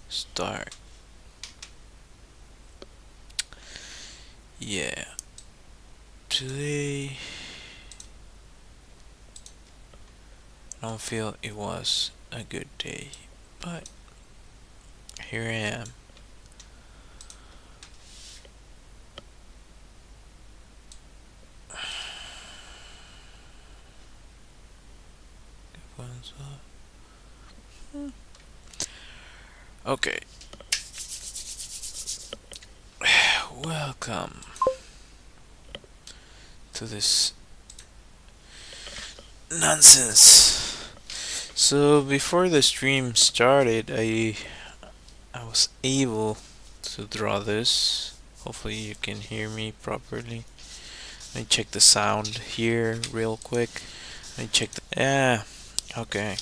Start. Yeah. Today, I don't feel it was a good day, but here I am. Okay. Welcome to this nonsense. So before the stream started, I was able to draw this. Hopefully you can hear me properly. Let me check the sound here real quick. Let me check the yeah. Okay.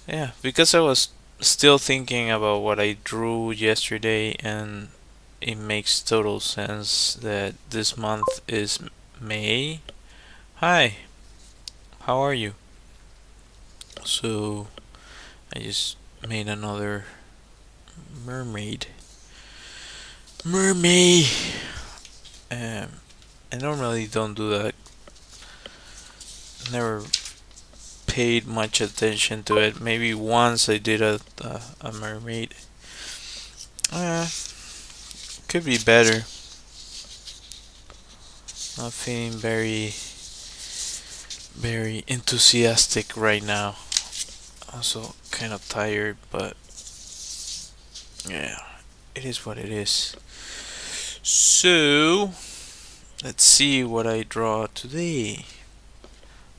Yeah, because I was still thinking about what I drew yesterday, and it makes total sense that this month is May. Hi, how are you? So, I just made another mermaid. Mermaid! Um, I normally don't do that. Never paid much attention to it. Maybe once I did a mermaid. Uh, could be better. Not feeling very enthusiastic right now. Also kind of tired, but yeah, it is what it is. So, let's see what I draw today.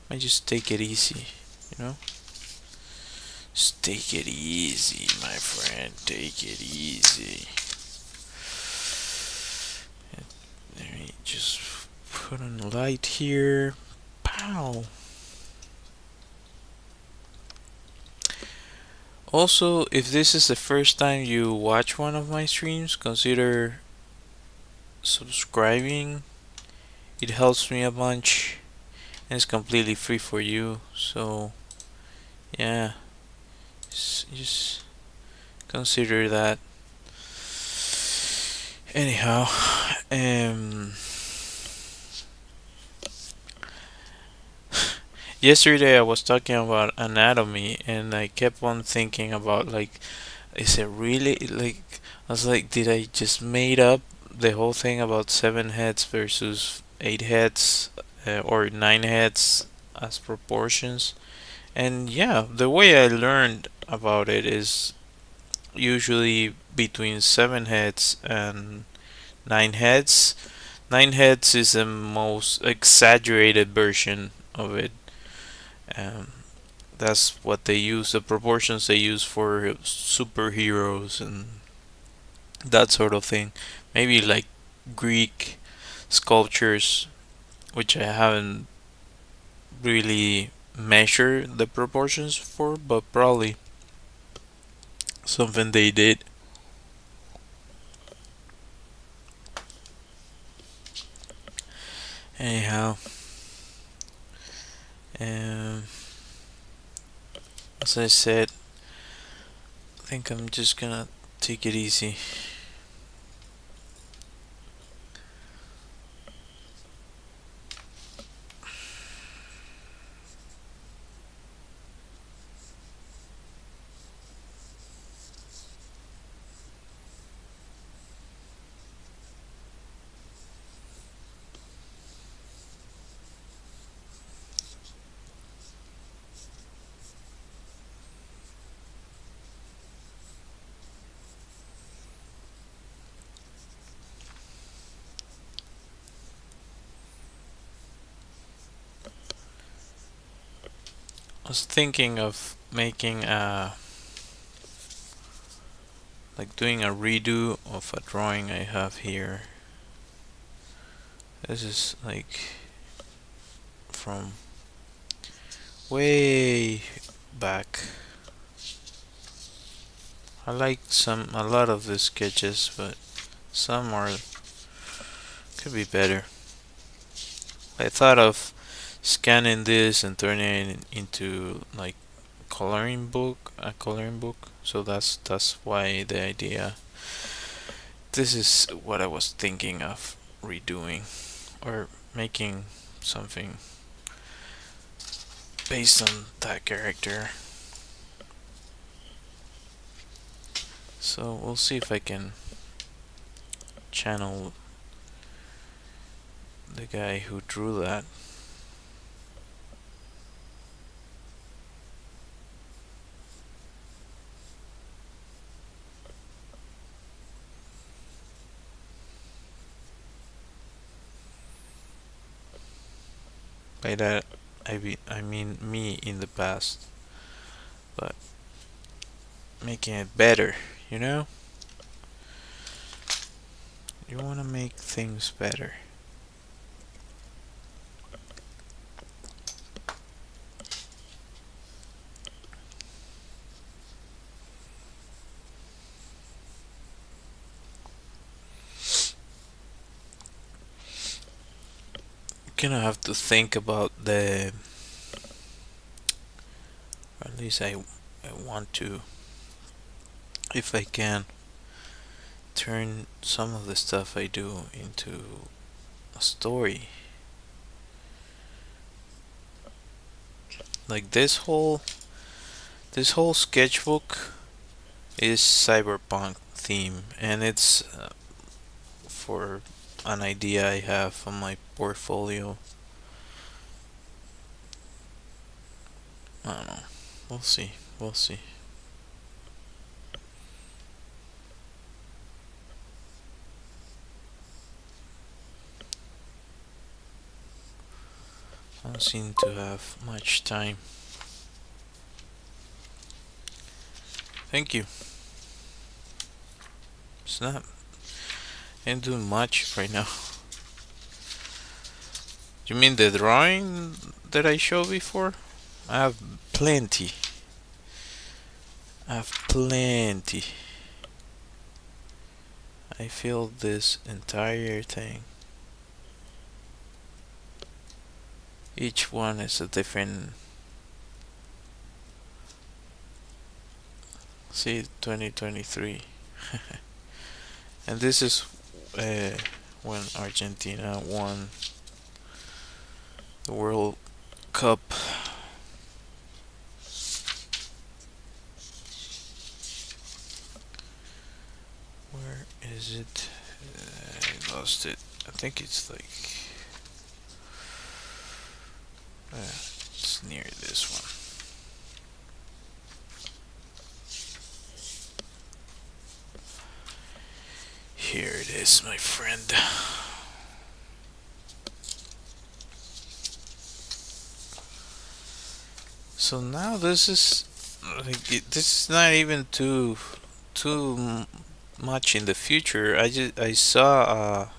I just take it easy, you know? Just take it easy, my friend. Take it easy. Let me just put on the light here. Pow! Also, if this is the first time you watch one of my streams, consider subscribing. It helps me a bunch, and it's completely free for you. So, yeah, just consider that. Anyhow, yesterday I was talking about anatomy, and I kept on thinking about, like, is it really, like, I was like, did I just made up the whole thing about 7 heads versus 8 heads, or 9 heads as proportions? And yeah, the way I learned about it is usually between 7 heads and 9 heads. 9 heads is the most exaggerated version of it. Um, that's what they use, the proportions they use for superheroes and that sort of thing. Maybe like Greek sculptures, which I haven't really measured the proportions for, but probably something they did. Anyhow, um, as I said, I think I'm just gonna take it easy. I was thinking of making like doing a redo of a drawing I have here. This is like from way back. I like a lot of the sketches, but some are could be better. I thought of scanning this and turning it into like a coloring book. So that's why the idea. This is what I was thinking of redoing or making something based on that character. So we'll see if I can channel the guy who drew that. By that, I mean me in the past, but making it better, you know? You want to make things better. You kind of have to think about the, or at least I want to, if I can, turn some of the stuff I do into a story. Like this whole sketchbook is cyberpunk theme, and it's for an idea I have on my portfolio. I don't know. We'll see. We'll see. I don't seem to have much time. Thank you. It's not. Ain't doing much right now. You mean the drawing that I showed before? I have plenty. I have plenty. I filled this entire thing. Each one is a different. See, 2023. And this is when Argentina won the World Cup. Where is it? I lost it. I think it's like it's near this one. Here it is, my friend. So now this is like this is not even too much in the future. I saw a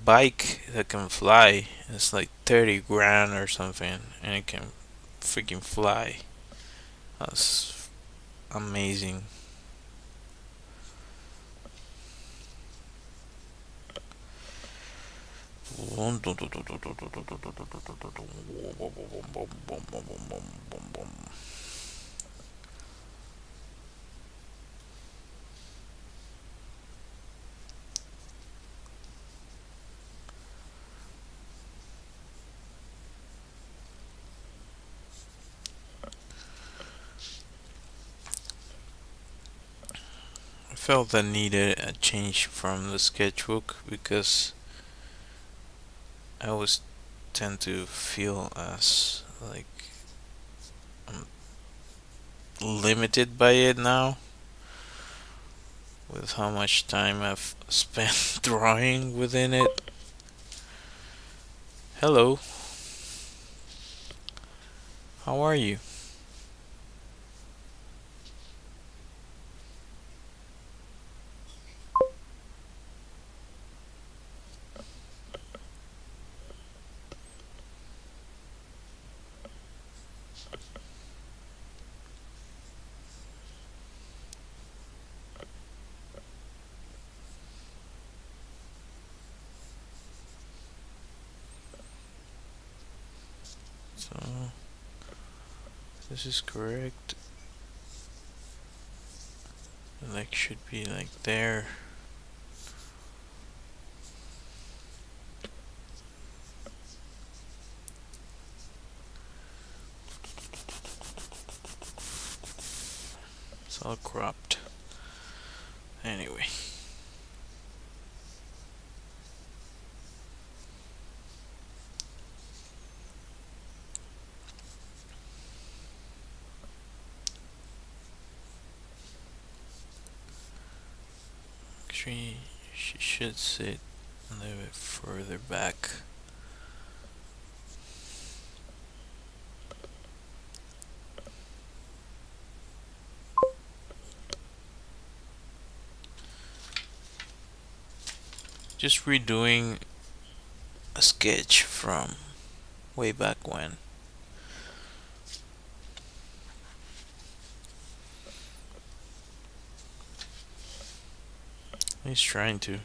bike that can fly. It's like 30 grand or something, and it can freaking fly. That's amazing. I felt I needed a change from the sketchbook because I always tend to feel as like I'm limited by it now with how much time I've spent drawing within it. Hello, how are you? So This is correct. The leg should be like there. It's all cropped. Anyway. Actually, she should sit a little bit further back. Just redoing a sketch from way back when. He's trying to.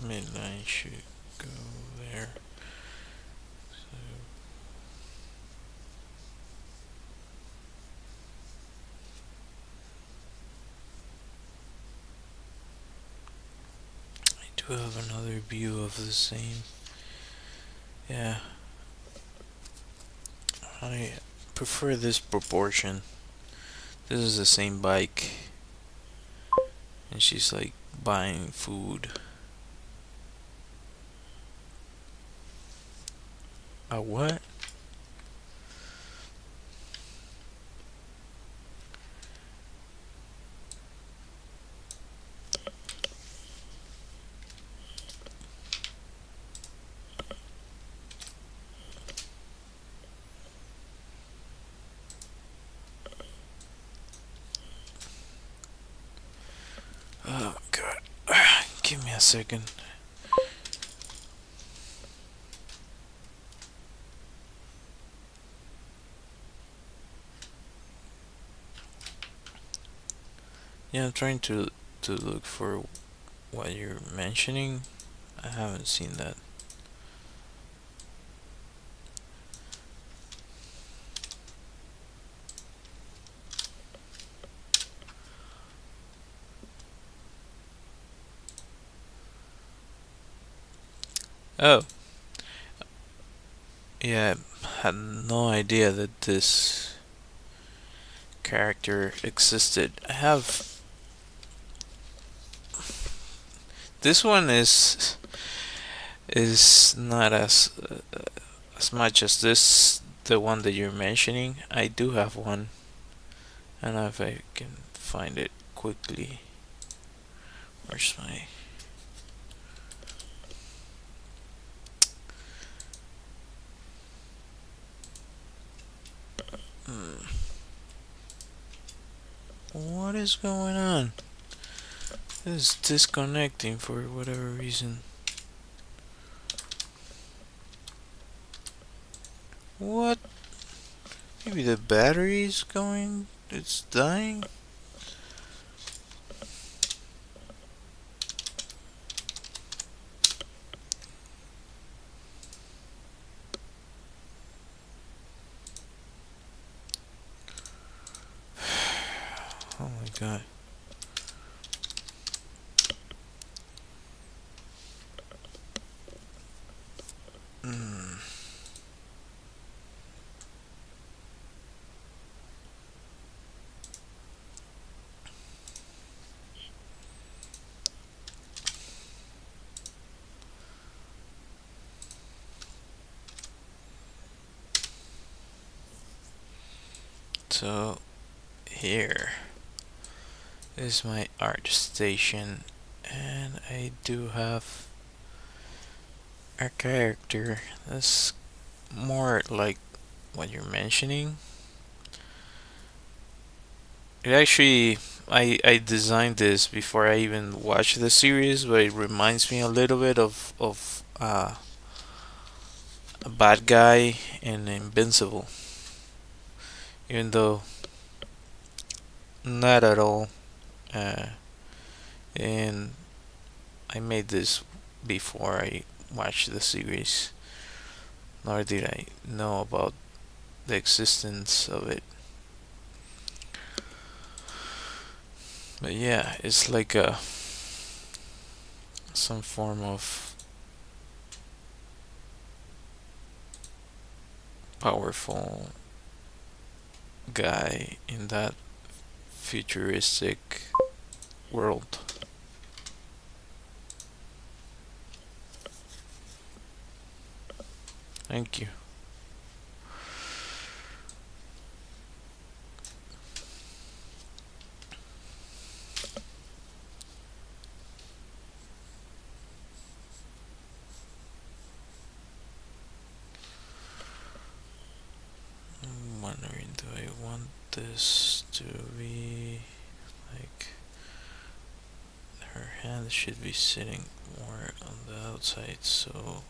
Midline should go there. So I do have another view of the same. Yeah. I prefer this proportion. This is the same bike. And she's like buying food. A what? Oh god. Give me a second. Yeah, I'm trying to look for what you're mentioning. I haven't seen that. Oh, yeah, I had no idea that this character existed. I have this one is not as much as this the one that you're mentioning. I do have one. I don't know if I can find it quickly. Where's my hmm. What is going on? This is disconnecting for whatever reason. What? Maybe the battery is going. It's dying. Oh my god. Mm. So here is my art station, and I do have a character that's more like what you're mentioning. It actually, I designed this before I even watched the series, but it reminds me a little bit of a bad guy in Invincible. even though not at all. Uh, and I made this before I watched the series, nor did I know about the existence of it. But yeah, it's like a some form of powerful guy in that futuristic world. Thank you. I'm wondering, do I want this to be like her hand should be sitting more on the outside, so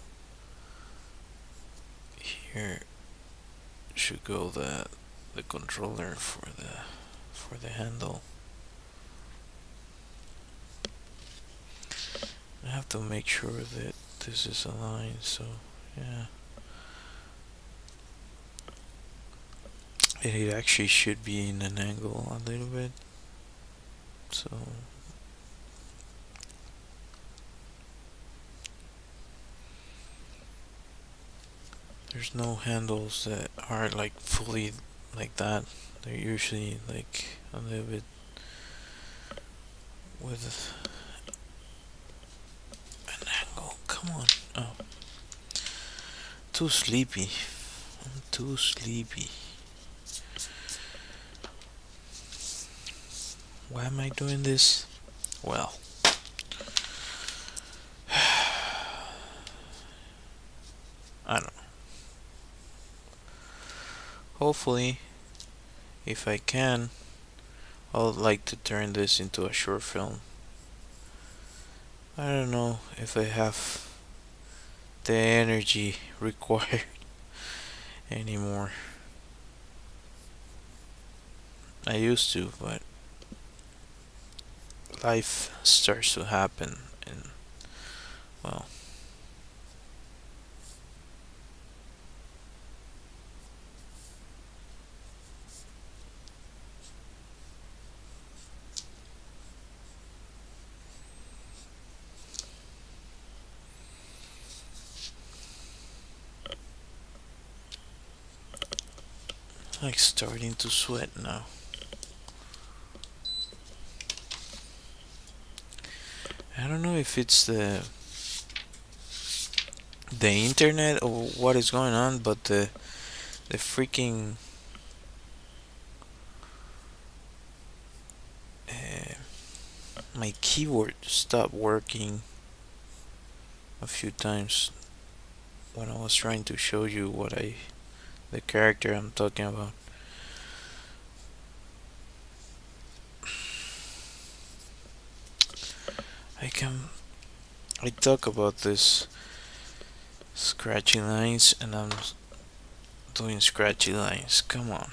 here should go the controller for the handle. I have to make sure that this is aligned, so yeah. It actually should be in an angle a little bit, so there's no handles that are like fully like that. They're usually like a little bit with an angle. Come on. Oh, too sleepy. I'm too sleepy. Why am I doing this? Well, I don't know. Hopefully, if I can, I would like to turn this into a short film. I don't know if I have the energy required anymore. I used to, but life starts to happen, and well, like starting to sweat now. I don't know if it's the internet or what is going on, but the freaking uh, my keyboard stopped working a few times when I was trying to show you the character I'm talking about. I can I talk about this scratchy lines and I'm doing scratchy lines. Come on.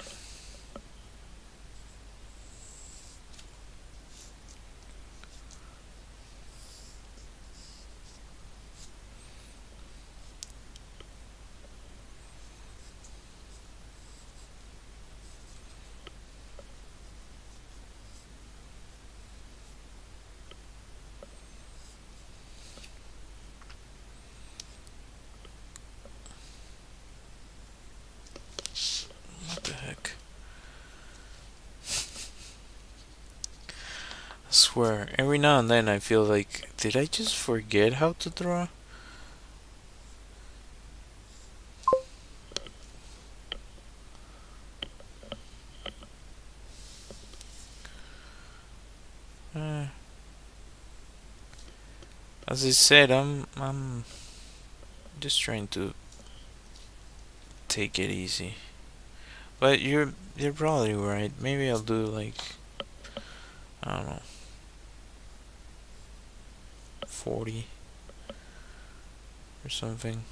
What the heck? I swear, every now and then I feel like, did I just forget how to draw? Uh, as I said, I'm just trying to take it easy. But you're probably right. Maybe I'll do like, I don't know, 40 or something.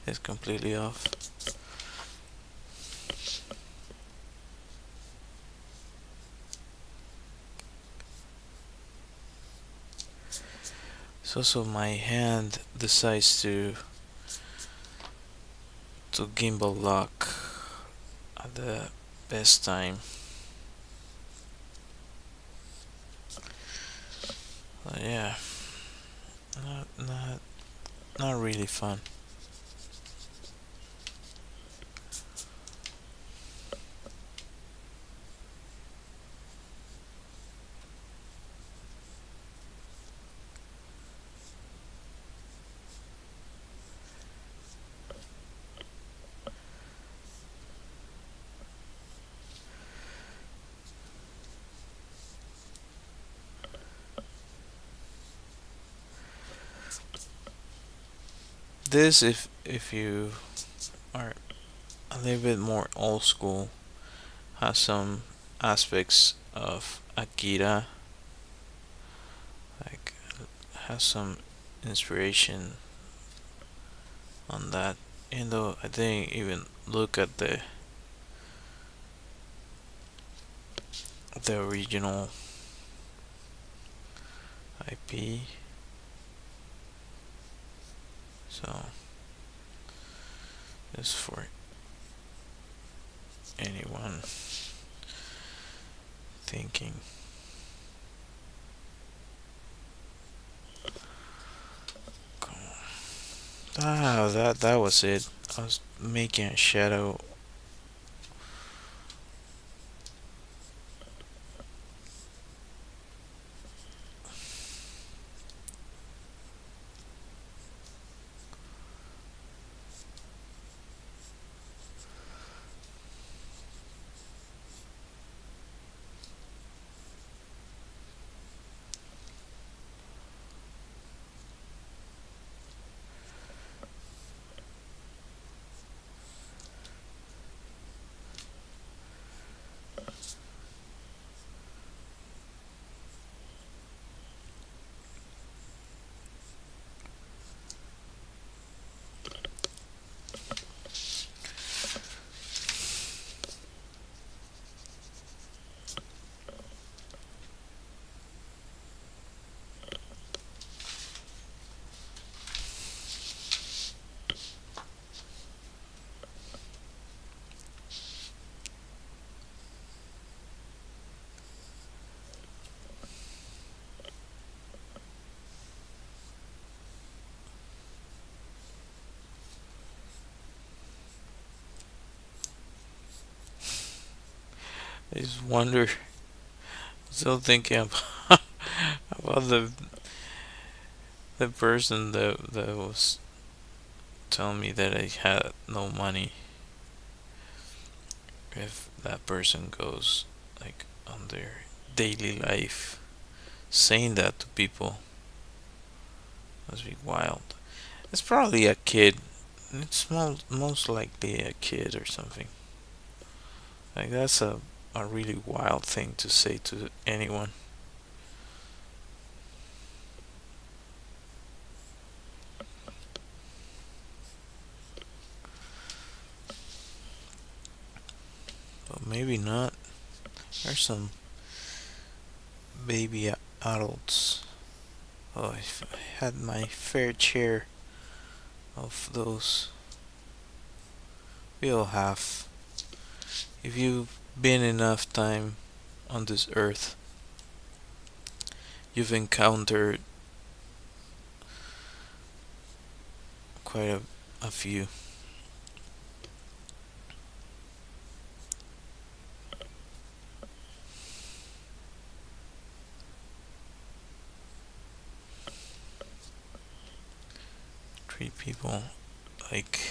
is completely off. So my hand decides to gimbal lock at the best time. Yeah, not not not really fun. This, if you are a little bit more old school, has some aspects of Akira, like has some inspiration on that. Even though I didn't even look at the original IP, so just for anyone thinking. Ah, that was it. I was making a shadow. I just wonder, still thinking about, about the person that was telling me that I had no money. If that person goes like on their daily life saying that to people, must be wild. It's probably a kid. It's most likely a kid or something. Like that's a really wild thing to say to anyone. But maybe not. There's some baby adults. Oh, I had my fair share of those. We all have. If you've been enough time on this earth, you've encountered quite a few. Treat people like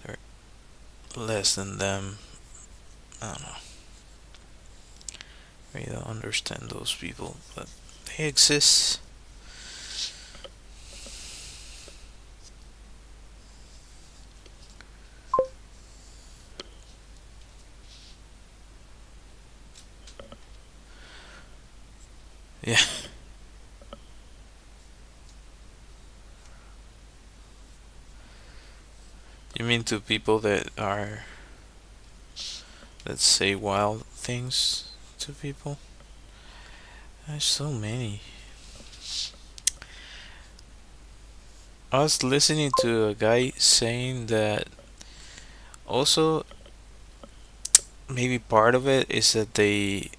they're less than them. I don't know. I don't understand those people, but they exist. Yeah. mean to people that are, let's say, wild things to people. There's so many. I was listening to a guy saying that also maybe part of it is that they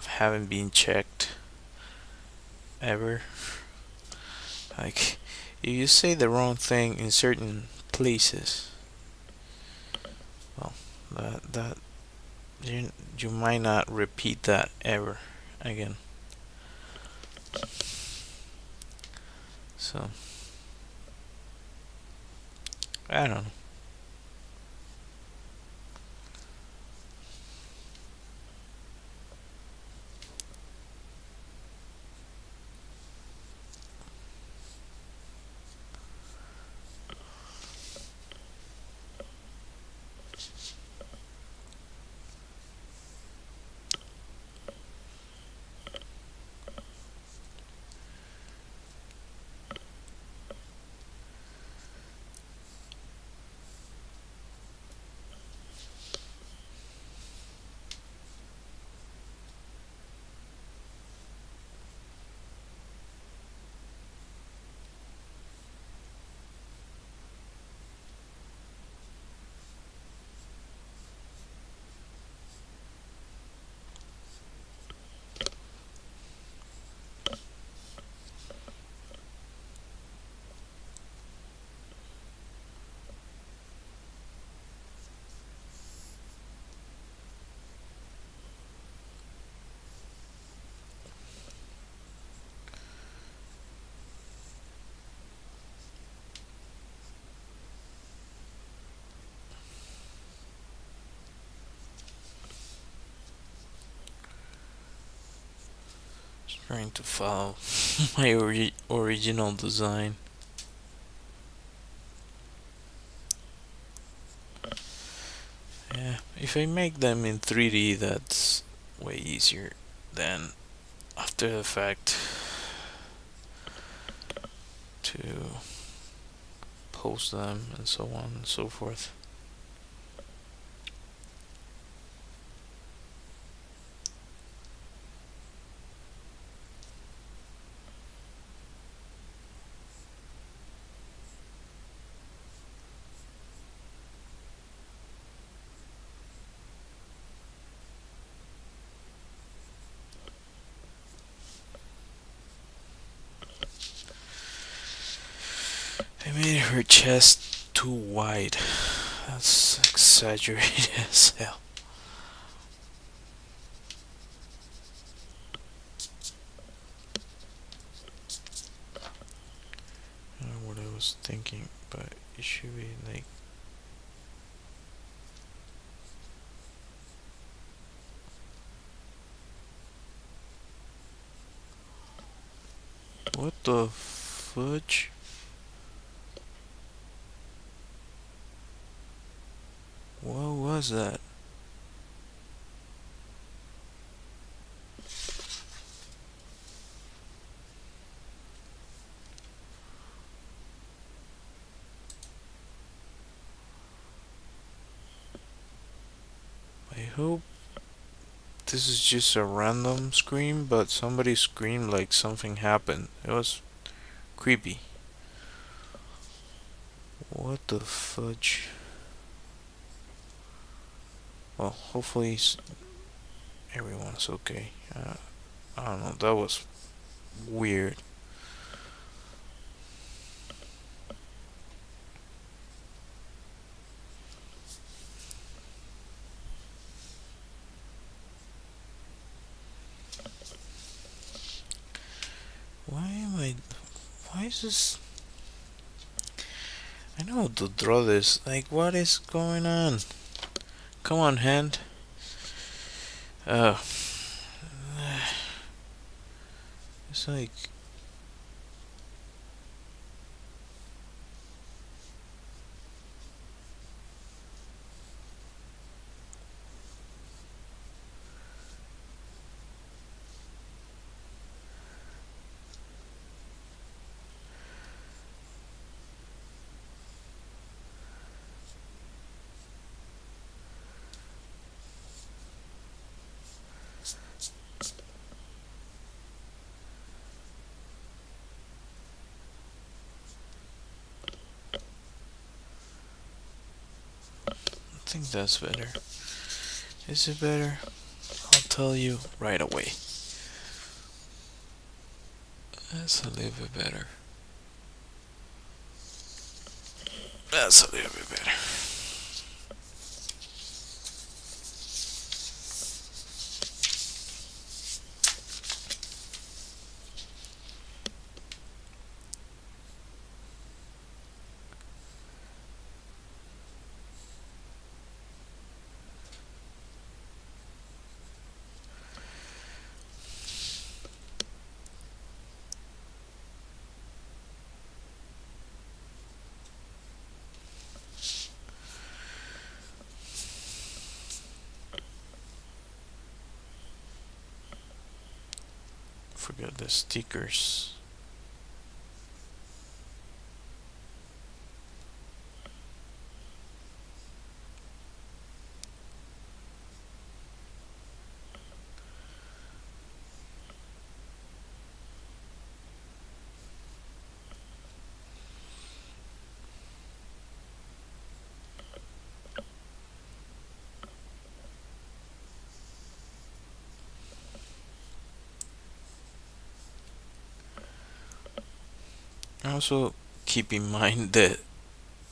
haven't been checked ever. Like if you say the wrong thing in certain places, well, that you might not repeat that ever again. So I don't know. Just trying to follow my original design. Yeah, if I make them in 3D, that's way easier than after the fact to post them and so on and so forth. I made her chest too wide. That's exaggerated as hell. I don't know what I was thinking, but it should be like. What the fudge? What was that? I hope this is just a random scream, but somebody screamed like something happened. It was creepy. What the fudge? Well, hopefully everyone's okay. I don't know, that was weird. Why am I. Why is this. I know how to draw this. Like, what is going on? Come on, hand. Uh, it's like. think that's better. Is it better? I'll tell you right away. That's a little bit better. That's a little bit better. Forgot the stickers. Also, keep in mind that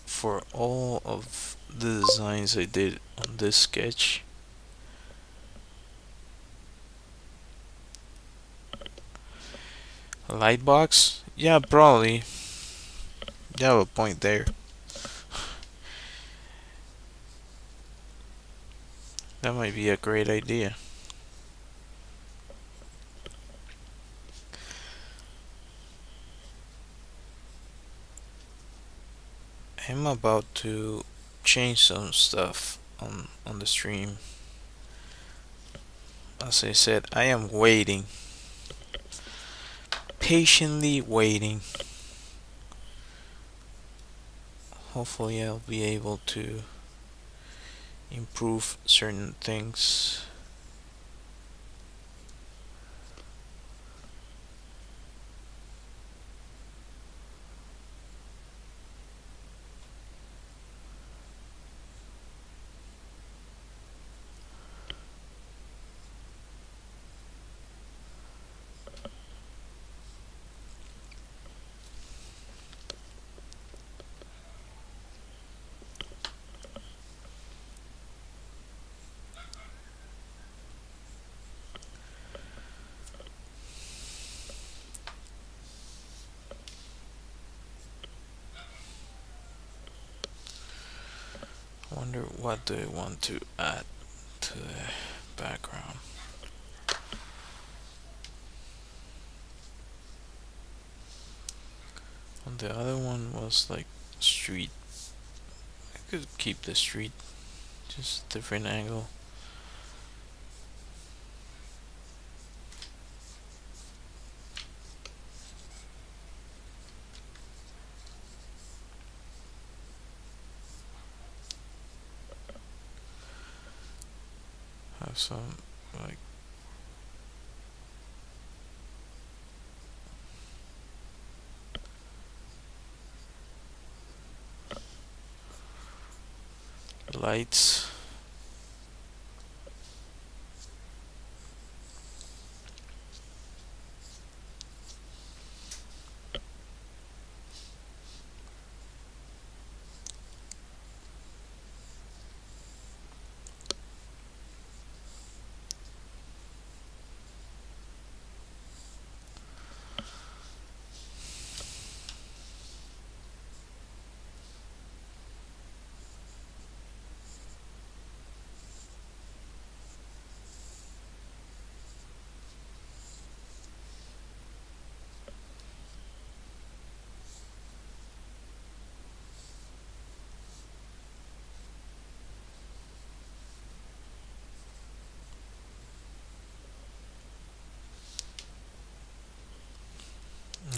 for all of the designs I did on this sketch, a light box? Yeah, probably. You have a point there. That might be a great idea. I'm about to change some stuff on the stream. As I said, I am waiting, patiently waiting. Hopefully, I'll be able to improve certain things. Wonder what do I want to add to the background. And the other one was like street. I could keep the street, just different angle. Have some like lights.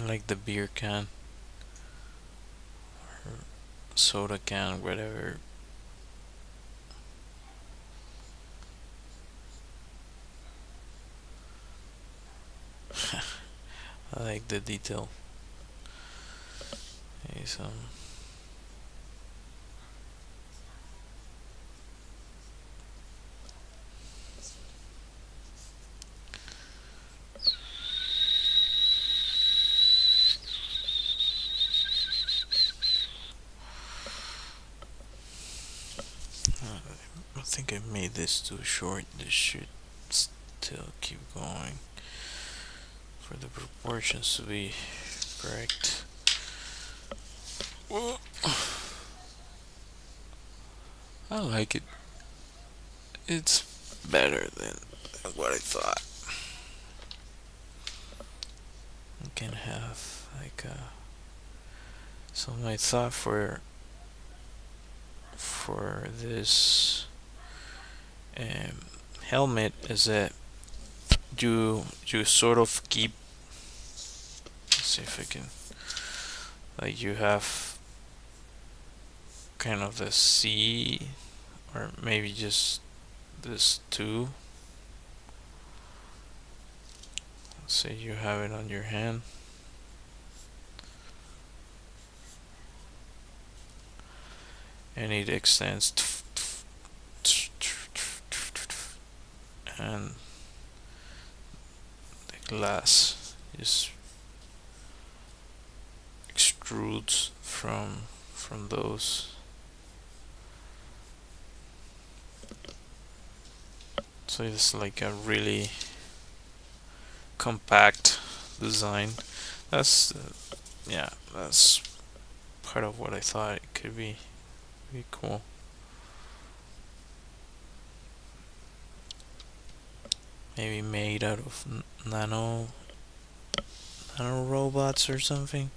Like the beer can or soda can, whatever. I like the detail. Okay, some think I made this too short. This should still keep going for the proportions to be correct. I like it. It's better than what I thought. You can have like so my thought for this um, helmet is that you sort of keep. Let's see if I can. Like you have kind of the C, or maybe just this two. Let's say you have it on your hand. And it extends and the glass just extrudes from those. So it's like a really compact design. That's yeah, that's part of what I thought it could be cool. Maybe made out of nano robots or something.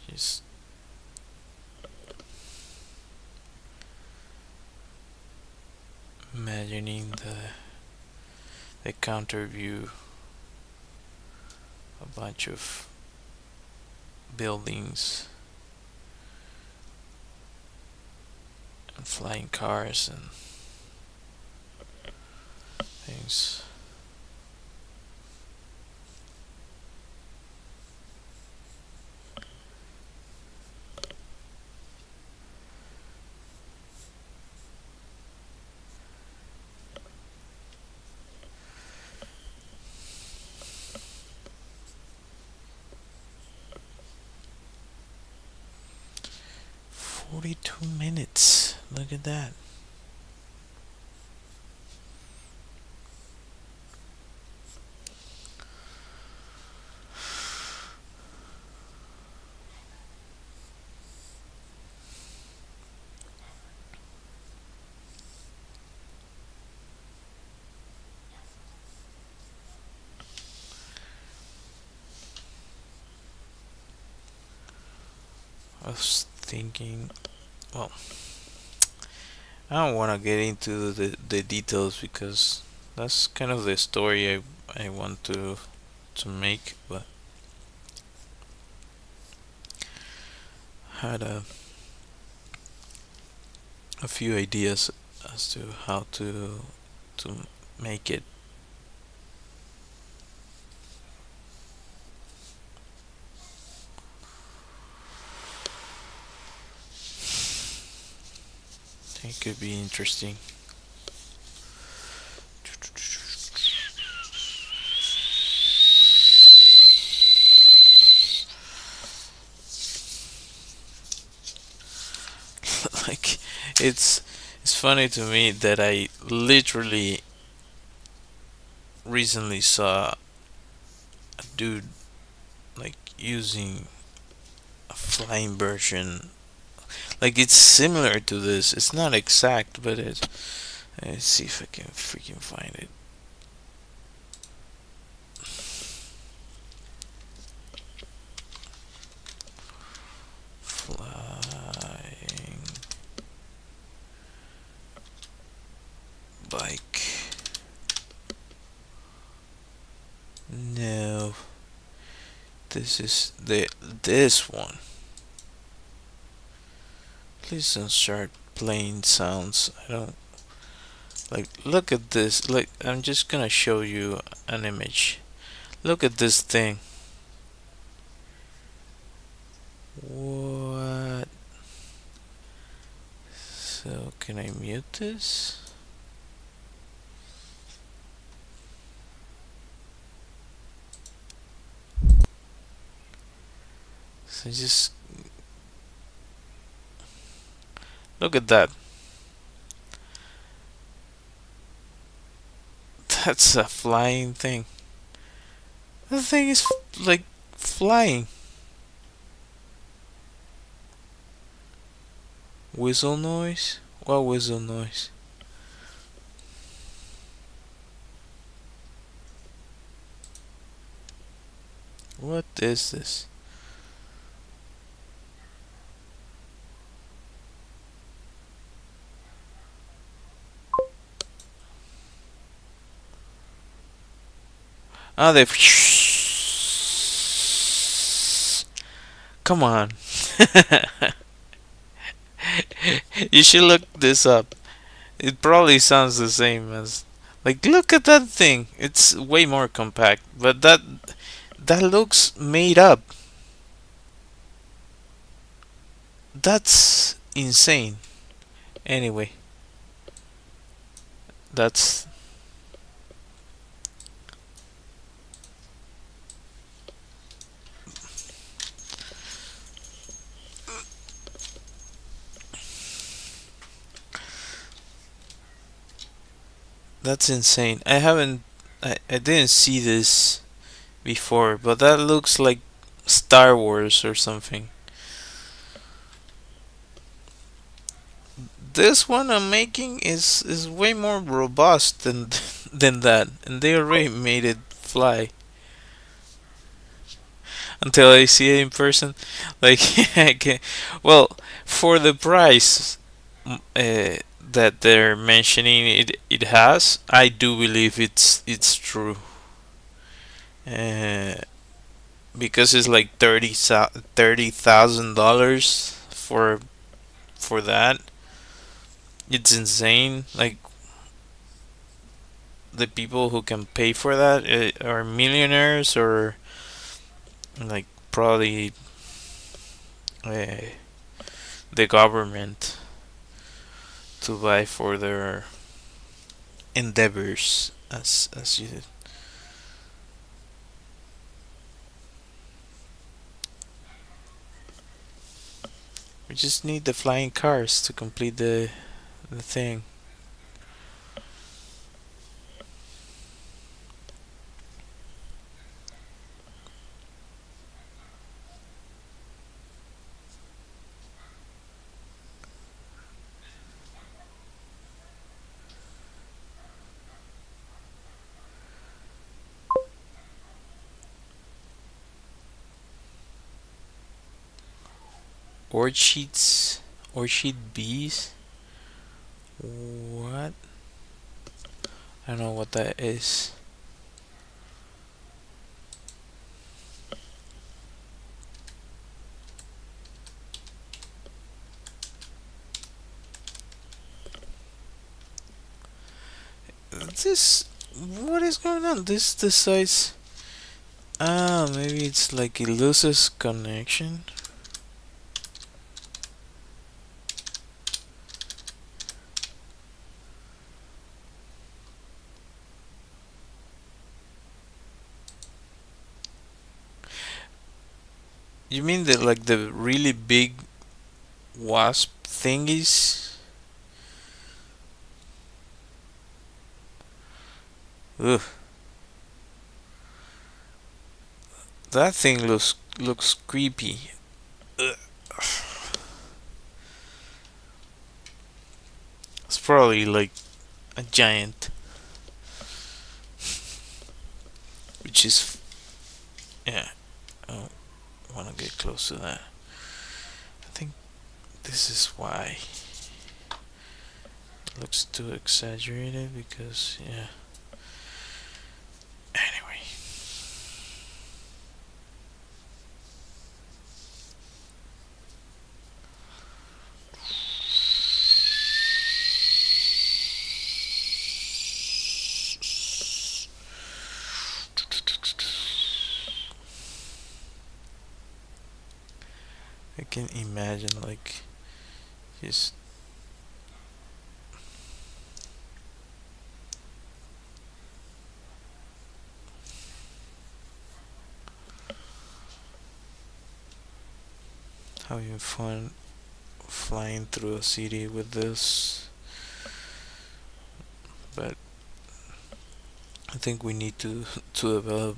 Just imagining the counter view, a bunch of buildings and flying cars and things. $42. Look at that. I was thinking, well, I don't want to get into the details because that's kind of the story I want to make, but had a few ideas as to how to make it. I think it could be interesting. Like it's funny to me that I literally recently saw a dude like using a flying version. Like it's similar to this. It's not exact, but it's. Let's see if I can freaking find it. Flying bike. No. This is this one. Please don't start playing sounds. I don't like. Look at this. Like I'm just gonna show you an image. Look at this thing. What? So can I mute this? So just look at that. That's a flying thing. The thing is like flying. Whistle noise? What whistle noise? What is this? Ah, they. Come on. You should look this up. It probably sounds the same as. Like, look at that thing. It's way more compact, but that looks made up. That's insane. Anyway, that's that's insane. I didn't see this before, but that looks like Star Wars or something. This one I'm making is way more robust than than that, and they already made it fly. Until I see it in person, like I can, well, for the price that they're mentioning it has, I do believe it's true. Uh, because it's like $30,000 for that. It's insane. Like the people who can pay for that are millionaires or like probably uh, the government to buy for their endeavors as you. We just need the flying cars to complete the thing. Orchids, orchid bees. What? I don't know what that is. This. What is going on? This decides. Ah, maybe it's like it loses connection. You mean that like the really big wasp thingies? Ugh, that thing looks creepy. Ugh. It's probably like a giant, which is yeah. I don't want to get close to that. I think this is why it looks too exaggerated because yeah. Anyway, can imagine like just having fun flying through a city with this, but I think we need to to develop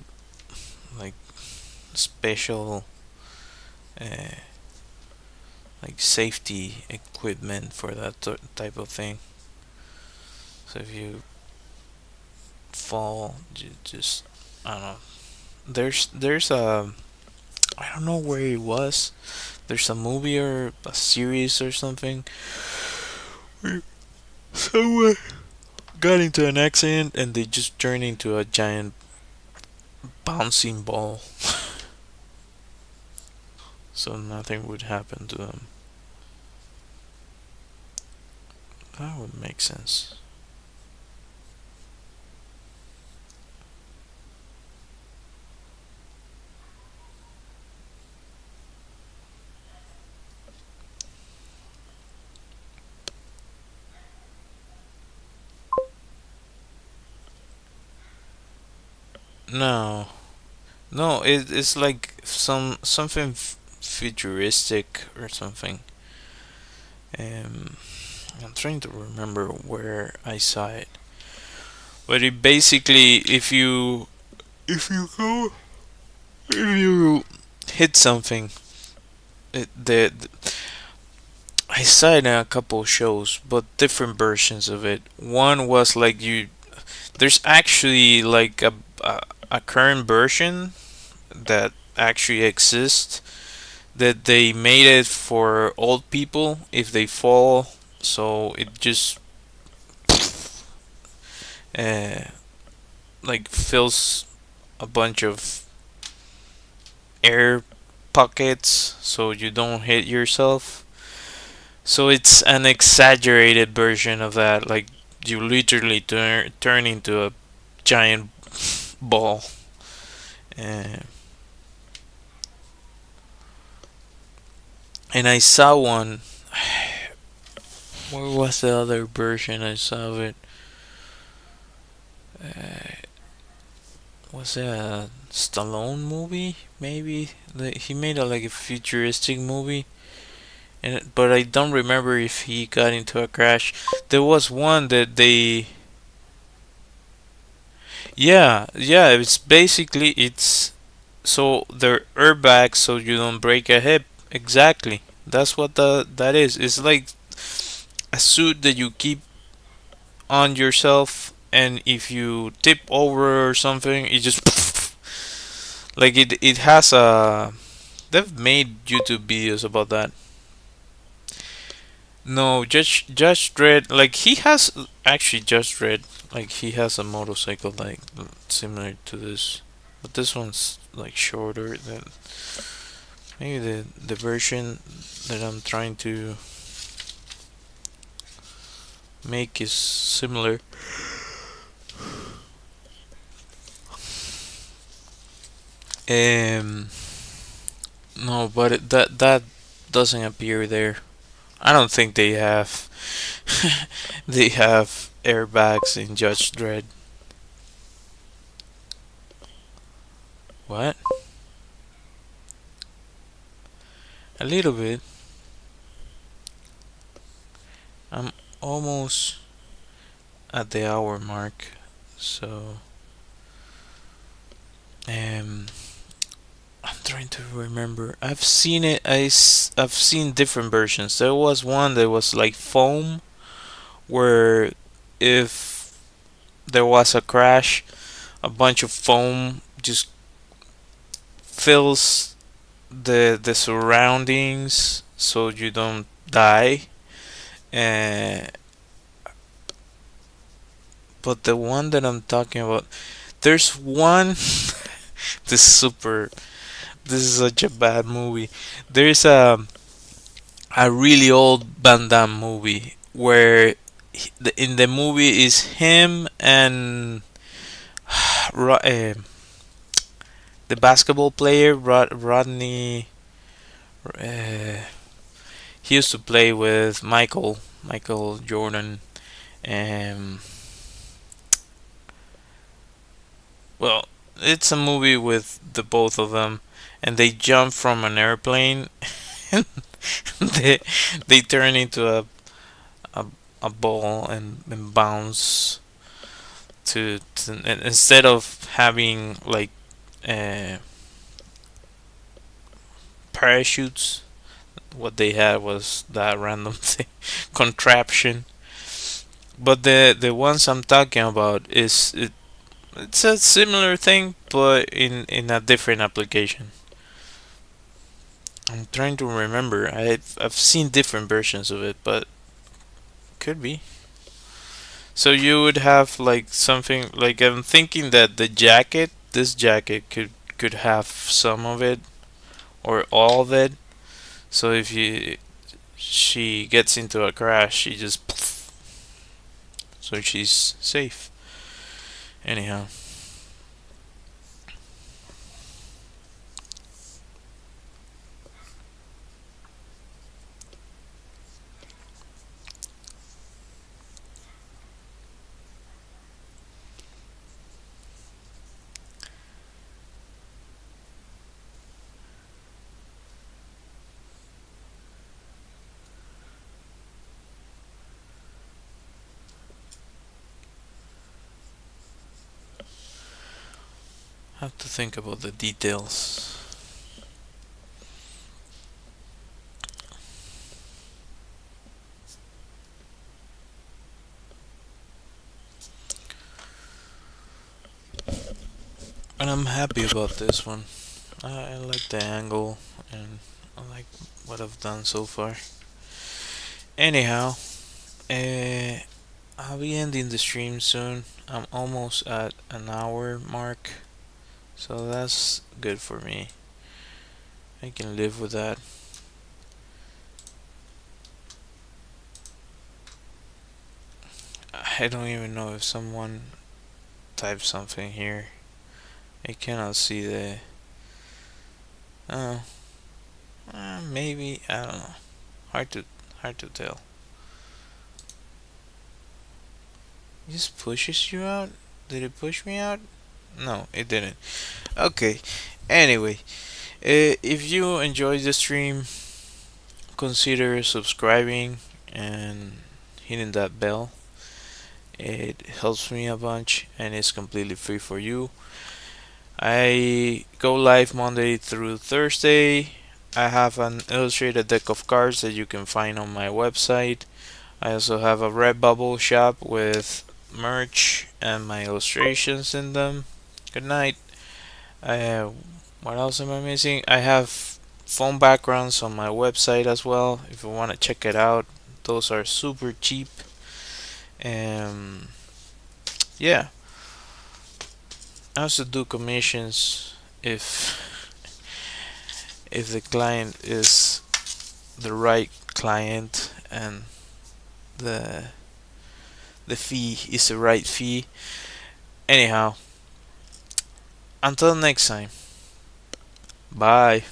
like special uh, like safety equipment for that type of thing. So if you fall, just I don't know. There's a I don't know where it was. There's a movie or a series or something where someone got into an accident and they just turned into a giant bouncing ball, so nothing would happen to them. That would make sense. No, no, it's like something futuristic or something. Um, I'm trying to remember where I saw it, but it basically if you go if you hit something, the I saw it in a couple shows, but different versions of it. One was like you. There's actually like a current version that actually exists that they made it for old people if they fall, so it just uh, like fills a bunch of air pockets so you don't hit yourself. So it's an exaggerated version of that. Like you literally turn into a giant ball. Uh, and I saw one. Where was the other version I saw of it? Uh, was it a Stallone movie? Maybe he made a like a futuristic movie, and but I don't remember if he got into a crash. There was one that they. Yeah, it's basically it's so they're airbags so you don't break a hip. Exactly. That's what that is. It's like a suit that you keep on yourself, and if you tip over or something, it just like it has a. They've made YouTube videos about that. No, Judge Dredd, like he has actually Judge Dredd, like he has a motorcycle like similar to this, but this one's like shorter than maybe the version that I'm trying to make is similar. Um, no, but that doesn't appear there. I don't think they have they have airbags in Judge Dredd. What? A little bit. I'm almost at the hour mark, so um, I'm trying to remember. I've seen it. I've seen different versions. There was one that was like foam, where if there was a crash, a bunch of foam just fills the surroundings so you don't die. Uh, but the one that I'm talking about, there's one. this super. This is such a bad movie. There's a really old Van Damme movie where in the movie is him and the basketball player Rodney Uh, he used to play with Michael Jordan, and well, it's a movie with the both of them, and they jump from an airplane, and they they turn into a, a ball and bounce and instead of having like uh, parachutes, what they had was that random thing, contraption. But the ones I'm talking about it's a similar thing, but in a different application. I'm trying to remember. I've seen different versions of it, but could be. So you would have like something like I'm thinking that this jacket could have some of it or all of it. So if you she gets into a crash, she just so she's safe. Anyhow, I have to think about the details. And I'm happy about this one. I like the angle and I like what I've done so far. Anyhow, uh, I'll be ending the stream soon. I'm almost at an hour mark, so that's good for me. I can live with that. I don't even know if someone typed something here. I cannot see the. Oh, maybe I don't know. Hard to tell. It just pushes you out. Did it push me out? No, it didn't. Okay. Anyway, if you enjoyed the stream, consider subscribing and hitting that bell. It helps me a bunch and it's completely free for you. I go live Monday through Thursday. I have an illustrated deck of cards that you can find on my website. I also have a Redbubble shop with merch and my illustrations in them. Good night. Uh, what else am I missing? I have phone backgrounds on my website as well. If you want to check it out, those are super cheap. And yeah, I also do commissions if the client is the right client and the fee is the right fee. Anyhow, until next time. Bye.